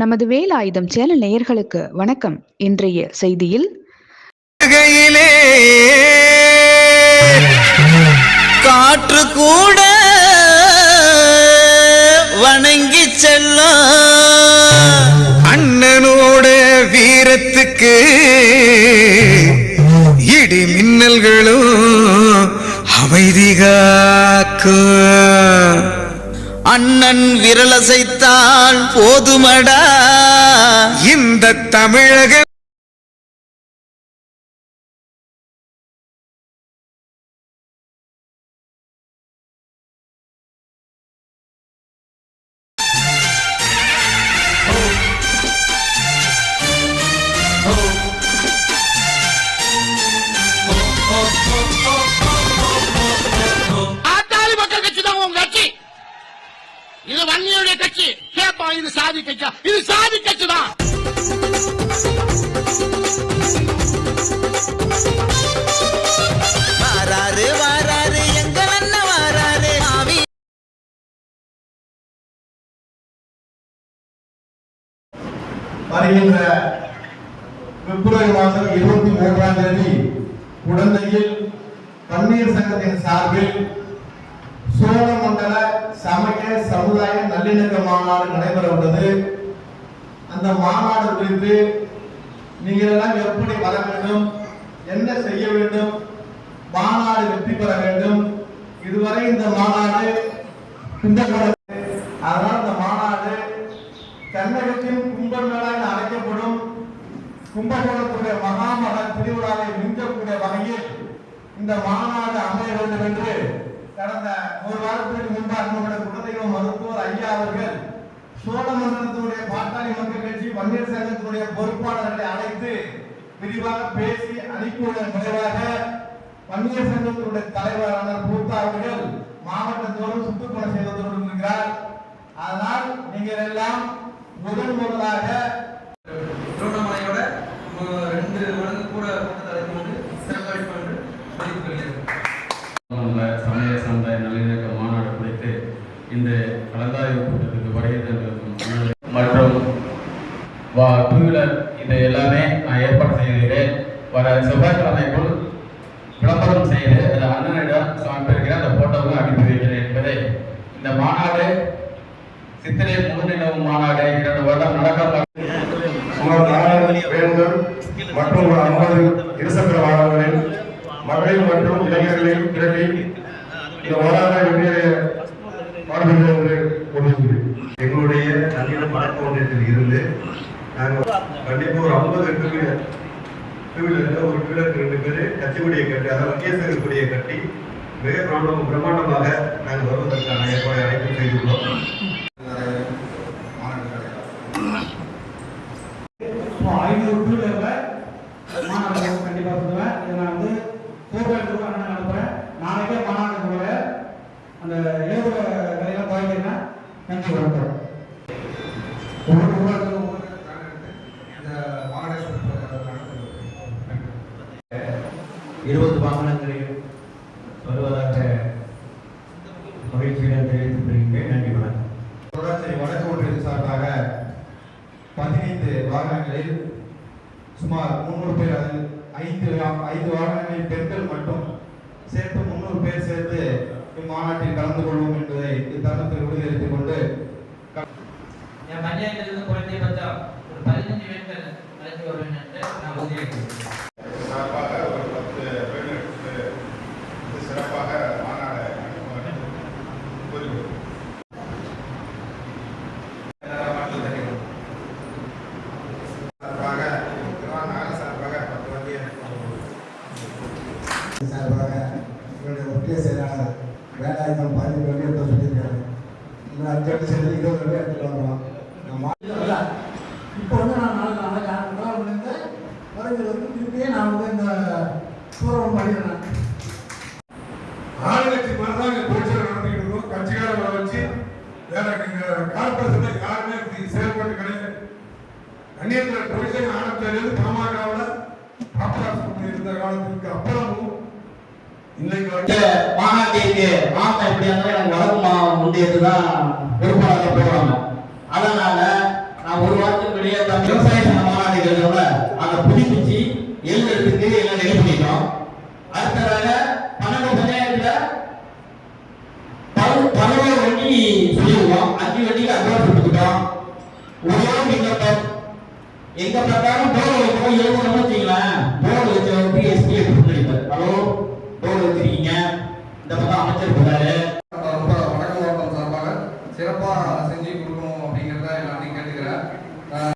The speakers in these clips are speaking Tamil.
நமது வேலாயுதம் சேனல் நேயர்களுக்கு வணக்கம். இன்றைய செய்தியில் காற்று கூட வணங்கி செல்லும் அண்ணனோட வீரத்துக்கு இடி மின்னல்களும் அமைதி காக்கும். அண்ணன் விரலசைத்தால் போதுமடா இந்த தமிழக இது வன்னியுடைய கட்சி. கேப்பா, இது சாதி கட்சியா? இது சாதி கட்சி தான். வாராரு வாராரு எங்கள் அண்ணன் வாராரு. வருகின்ற பிப்ரவரி மாதம் 23ஆம் தேதி குடந்தையில் பன்னீர் சங்கத்தின் சார்பில் சோழமண்டல சமய சமுதாய நல்லிணக்க மாநாடு நடைபெற உள்ளது. அந்த மாநாடு குறித்து நீங்கள் எல்லாம் எப்படி வர வேண்டும், என்ன செய்ய வேண்டும், மாநாடு வெற்றி பெற வேண்டும். இதுவரை இந்த மாநாடு அதனால் இந்த மாநாடு கர்நாடகத்தின் கும்பமேளா என அழைக்கப்படும் கும்பகோணத்துடைய மகாமக திருவிழாவை மிஞ்சக்கூடிய வகையில் இந்த மாநாடு அமைய வேண்டும் என்று கடந்த ஒரு வாரத்திற்கு முன்பாக நம்முடைய குலதெய்வ மருத்துவர் ஐயா அவர்கள் சோழமண்டலத்தினுடைய பாட்டாளி மக்கள் கட்சி பன்னீர் சங்கத்தினுடைய பொறுப்பாளர்களை அழைத்து விரிவாக பேசி அனுப்பியுள்ள விளைவாக பன்னீர் சங்கத்தினுடைய தலைவரான பூத்தா அவர்கள் மாவட்டத்தோறும் சுற்றுப்பணம் செய்து கொண்டிருக்கிறார். அதனால் நீங்கள் எல்லாம் முதலாக திருவண்ணாமலையோட 2 மடங்கு கூட சிறப்பளிப்பு என்று சமய சமுதாய நல்லிணக்க மாநாடு குறித்து இந்த கலந்தாய்வு கூட்டத்துக்கு வருகை மற்றும் டூ வீலர் இது எல்லாமே நான் ஏற்பாடு செய்கிறேன். வர செவ்வாய்க்கிழமைக்குள் விளம்பரம் செய்து அந்த அண்ணனிடம் சமர்ப்பிக்கிறேன். அந்த போட்டோவும் அனுப்பி வைக்கிறேன் என்பதை இந்த மாநாடு சித்திரை முன்னிலவு மாநாடு 2 வருடம் நடக்க சுமார் 4 பேருந்துகள் மற்றும் 50 இருசக்கர வாகனங்களில் மகளிர் மற்றும் இளைஞர்களில் திரட்டி இந்த மாநாட்டை பாடுகிறது என்று கூறுகிறேன். எங்களுடைய நல்லிணம் பழக்க ஒன்றியத்தில் இருந்து நாங்கள் கண்டிப்பாக ஒரு 50 டூவீலரில் ஒரு டூவீலருக்கு 2 பேர் கட்சிக்குடியை கட்டி, அதாவது முக்கியஸ்தர் கொடியை கட்டி மிக பிரமாண்டமாக நாங்கள் வருவதற்கான ஏற்பாடு அழைப்பு செய்துள்ளோம். நாளைக்கே மாநாடு அந்த ஏழு வேலையெல்லாம் துவங்கினா நன்றி வணக்கம். இந்த மாநாடு 20 வாகனங்களில் வருவதாக மகிழ்ச்சியுடன் தெரிவித்துக் கொள்கிறேன். நன்றி வணக்கம். தொடர்ச்சி வடக்கு ஒன்றியத்தின் சார்பாக 15 வாகனங்களில் சுமார் 300 பேர், அதில் 5 வாகனங்களில் பெண்கள் மட்டும் சேர்த்து 300 பேர் சேர்த்து இம்மாநாட்டில் கலந்து கொள்வோம் என்பதை இத்தருணத்தில் உறுதியளித்துக் கொண்டு என் பஞ்சாயத்திலிருந்து குறைந்தபட்சம் ஒரு 15 பேர்கள் அழைத்து வருவேன் என்று நான் உறுதியளிக்கிறேன். சிறப்பாக மாநாடு சார்பாக என்னுடைய ஒன்றிய செயலாளர் வேலாயுதம் 15 வண்டி எடுத்து சொல்லியிருக்காரு. இன்னும் 5 வண்டி சேர்ந்து 20 வண்டி எடுத்துட்டு வந்துடும். இப்போ வந்து நான் நாளைக்கு வருகிறது திருப்பியே நான் வந்து இந்த பூர்வம் பண்ணிடுறேன். ஆளுங்கட்சி மாதிரிதான் பிரச்சனை நடத்திக்கிட்டு இருக்கோம். கட்சிக்காரர்களை வச்சு வேற கார்பரேஷன் யாருமே செயல்பட்டு கிடையாது. கண்ணியத்தில் தொழிற்சங்க ஆரம்பிச்சது பாமகவில் இருந்த காலத்துக்கு அப்புறமும் இன்னைக்கு மாநாட்டிற்கு மாவட்டம் எப்படி இருந்தாலும் எனக்கு வடக்கு ஒன்றியத்து தான் பொறுப்பாளர்கள் போடுவாங்க. அதனால நான் ஒரு வாரம் சொல்லி எல்லாம் ரெடி பண்ணிட்டோம். அடுத்ததாக 12 பஞ்சாயத்துல 11 வண்டி சொல்லிடுவோம். 5 வண்டிக்கு அட்வான்ஸ் கொடுத்துட்டோம். ஒரே விண்ணப்பம், எங்க பிரகாரம் போர்டு வைக்கிறோம். எழுதணும்னு வச்சுக்கலாம், போர்டு வச்ச எஸ்பி பண்ணிருப்பாரு. ஹலோ போர்டு வச்சிருக்கீங்க, இந்த பக்கம் அமைச்சர் போறாரு. வடக்கு மாவட்டம் சார்பாக சிறப்பாக செஞ்சு கொடுக்கணும் அப்படிங்கிறத எல்லாத்தையும் கேட்டுக்கிறேன்.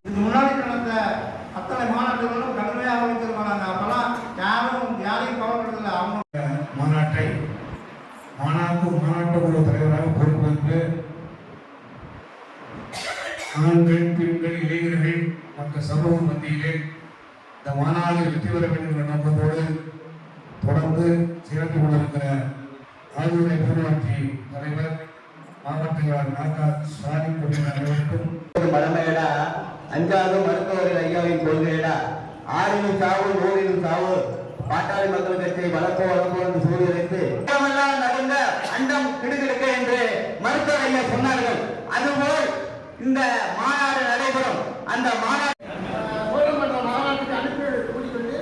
இதுக்கு முன்னாடி நடந்த அத்தனை மாநாட்டுகளும் கடுமையாக அமைச்சிருக்காங்க. அப்பெல்லாம் யாரையும் கவலைப்படுறதில்லை. அவங்க மாநாட்டு குழு தலைவராக பொறுப்பேற்று ஆண்கள், பெண்கள், இளைஞர்கள் மற்ற சமூக மத்தியிலே இந்த மாநாடு வெற்றி பெற வேண்டும் என்ற நோக்கத்தோடு தொடர்ந்து சிறந்து கொண்டிருக்கிற ஆளுநரை ஊராட்சி தலைவர் மாவட்ட ஸ்டாலின் அனைவருக்கும் பழமையடா, 5வது மருத்துவர் ஐயாவின் கொள்கையடா, 6லும் சாவு 100லும் சாவு, பாட்டாளி மக்கள் கட்சியை வளர்ப்போ என்று சூழ்நிலைத்து நடந்த அண்டம் கிடுகிடுக்க என்று மருத்துவர் ஐயா சொன்னார்கள். அதுபோல் இந்த மாநாடு நடைபெறும். அந்த மாநாடு மாநாட்டுக்கு அனுப்பி கூட்டிக்கொண்டு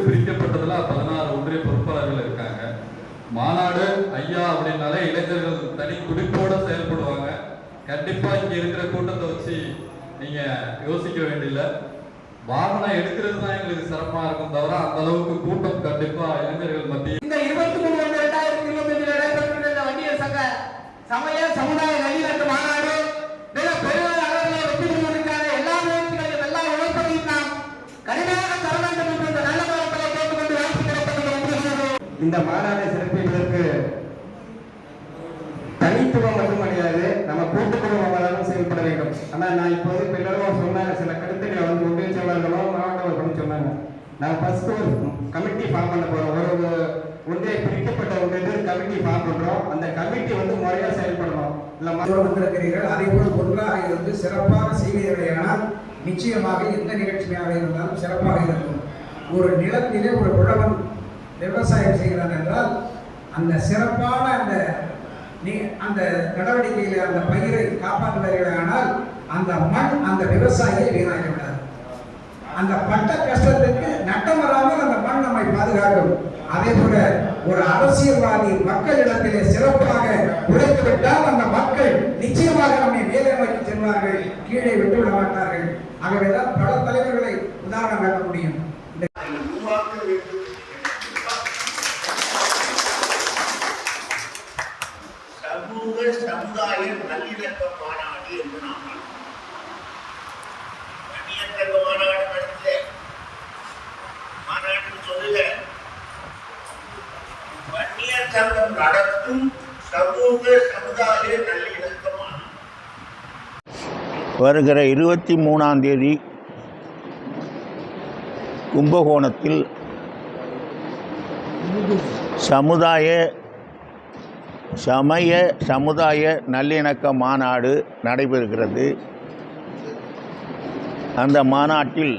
பிரிக்கப்பட்டதுல 16 ஒன்றிய பொறுப்பாளர்கள் இருக்காங்க. மாநாடு ஐயா அப்படின்னாலே இளைஞர்கள் தனி துடிப்போட செயல்படுவாங்க. கண்டிப்பா இங்க இருக்கிற கூட்டத்தை வச்சு நீங்க யோசிக்க வேண்டியதில்லை. வாகனம் எடுக்கிறது தான் எங்களுக்கு சிறப்பா இருக்கும் தவிர அந்த அளவுக்கு கூட்டம் கண்டிப்பா இளைஞர்கள் மத்தியில் இந்த 23/2025 நடைபெற்ற இந்த வன்னியர் சங்க சமய சமுதாய நல்லிணக்க மாநாடு மிக பெருவான அளவில் வெற்றி பெறுவதற்கான எல்லா முயற்சிகளையும் எல்லா உழைப்பையும் நாம் கடுமையாக தர வேண்டும் என்று இந்த நல்ல காலத்தை கேட்டுக்கொண்டு வாய்ப்பு கிடைப்பது. இந்த மாநாட்டை சிறப்பிப்பதற்கு தனித்துவம் மட்டும் கிடையாது, நம்ம கூட்டுக்குழுவாலும் செயல்பட வேண்டும். ஆனால் நான் இப்போது பின்னரும் சொன்னாங்க, சில கருத்துக்களை வந்து ஒன்றிய செயலாளர்களோ மாவட்ட சொன்னாங்க. நான் ஃபர்ஸ்ட் ஒரு கமிட்டி ஃபார்ம் பண்ண போறோம். ஒரு ஒன்றிய பிரிக்கப்பட்ட ஒன்றிய கமிட்டி ஃபார்ம் பண்றோம். அந்த கமிட்டி வந்து முறையா செயல்படணும். வந்திருக்கிறீர்கள், அதே போல் ஒன்றாக இருந்து சிறப்பாக செய்வீர்களானால் நிச்சயமாக எந்த நிகழ்ச்சியாக இருந்தாலும் சிறப்பாக இருக்கும். ஒரு நிலத்திலே ஒரு உழவன் விவசாயம் செய்கிறான் என்றால் அந்த சிறப்பான அந்த நடவடிக்கையில அந்த பயிரை காப்பாற்றுவார்களானால் அந்த மண் அந்த விவசாயியை வீணாகிவிடாது. அந்த பட்ட கஷ்டத்துக்கு நட்டம் வராமல் அந்த மண் நம்மை பாதுகாக்கும். அதே போல ஒரு அரசியல்வாதி மக்களிடத்திலே சிறப்பாக உழைத்துவிட்டால் அந்த மக்கள் நிச்சயமாக நம்மை மேலே நோக்கி செல்வார்கள், கீழே விட்டுவிட மாட்டார்கள். ஆகவேதான் பல தலைவர்களை உதாரணம் காட்ட முடியும். சமூக சமுதாய நல்லிணக்க மாநாடு என்று நாம் நல்லிணக்க மாநாடு நடத்த மாநாடு சொல்லுக வன்னியர் சங்கம் நடத்தும் சமூக சமுதாய நல்லிணக்க மாநாடு வருகிற 23ஆம் தேதி கும்பகோணத்தில் சமய சமுதாய நல்லிணக்க மாநாடு நடைபெறுகிறது. அந்த மாநாட்டில்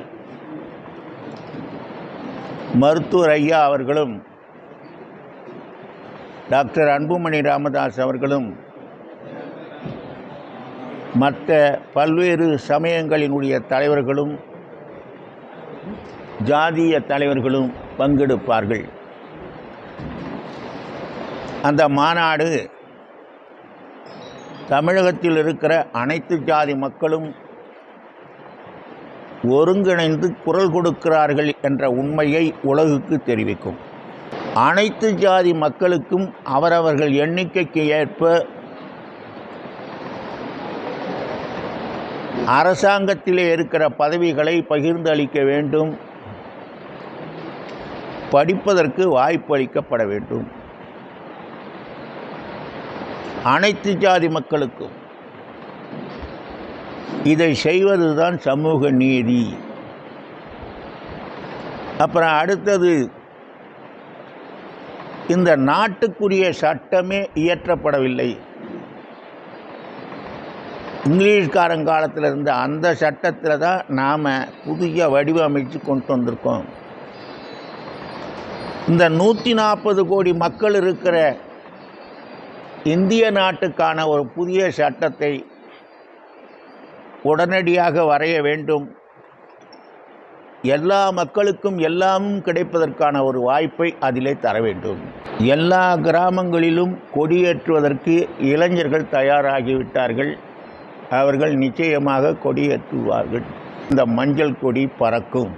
மருத்துவர் ஐயா அவர்களும் டாக்டர் அன்புமணி ராமதாஸ் அவர்களும் மற்ற பல்வேறு சமயங்களினுடைய தலைவர்களும் ஜாதிய தலைவர்களும் பங்கெடுப்பார்கள். அந்த மாநாடு தமிழகத்தில் இருக்கிற அனைத்து ஜாதி மக்களும் ஒருங்கிணைந்து குரல் கொடுக்கிறார்கள் என்ற உண்மையை உலகுக்கு தெரிவிக்கும். அனைத்து ஜாதி மக்களுக்கும் அவரவர்கள் எண்ணிக்கைக்கு ஏற்ப அரசாங்கத்திலே இருக்கிற பதவிகளை பகிர்ந்து அளிக்க வேண்டும், படிப்பதற்கு வாய்ப்பு அளிக்கப்பட வேண்டும். அனைத்து ஜாதி மக்களுக்கும் இதை செய்வதுதான் சமூக நீதி. அப்புறம் அடுத்தது, இந்த நாட்டுக்குரிய சட்டமே இயற்றப்படவில்லை. இங்கிலீஷ்காரங்காலத்தில் இருந்த அந்த சட்டத்தில் தான் நாம் புதிய வடிவமைச்சு கொண்டு வந்திருக்கோம். இந்த 140 கோடி மக்கள் இருக்கிற இந்திய நாட்டுக்கான ஒரு புதிய சட்டத்தை உடனடியாக வரைய வேண்டும். எல்லா மக்களுக்கும் எல்லாமும் கிடைப்பதற்கான ஒரு வாய்ப்பை அதிலே தர வேண்டும். எல்லா கிராமங்களிலும் கொடியேற்றுவதற்கு இளைஞர்கள் தயாராகிவிட்டார்கள். அவர்கள் நிச்சயமாக கொடியேற்றுவார்கள். இந்த மஞ்சள் கொடி பறக்கும்.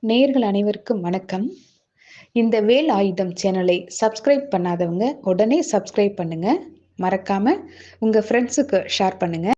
நேயர்கள் அனைவருக்கும் வணக்கம். இந்த வேல் ஆயுதம் சேனலை சப்ஸ்கிரைப் பண்ணாதவங்க உடனே சப்ஸ்கிரைப் பண்ணுங்க. மறக்காம உங்க ஃப்ரெண்ட்ஸுக்கு ஷேர் பண்ணுங்க.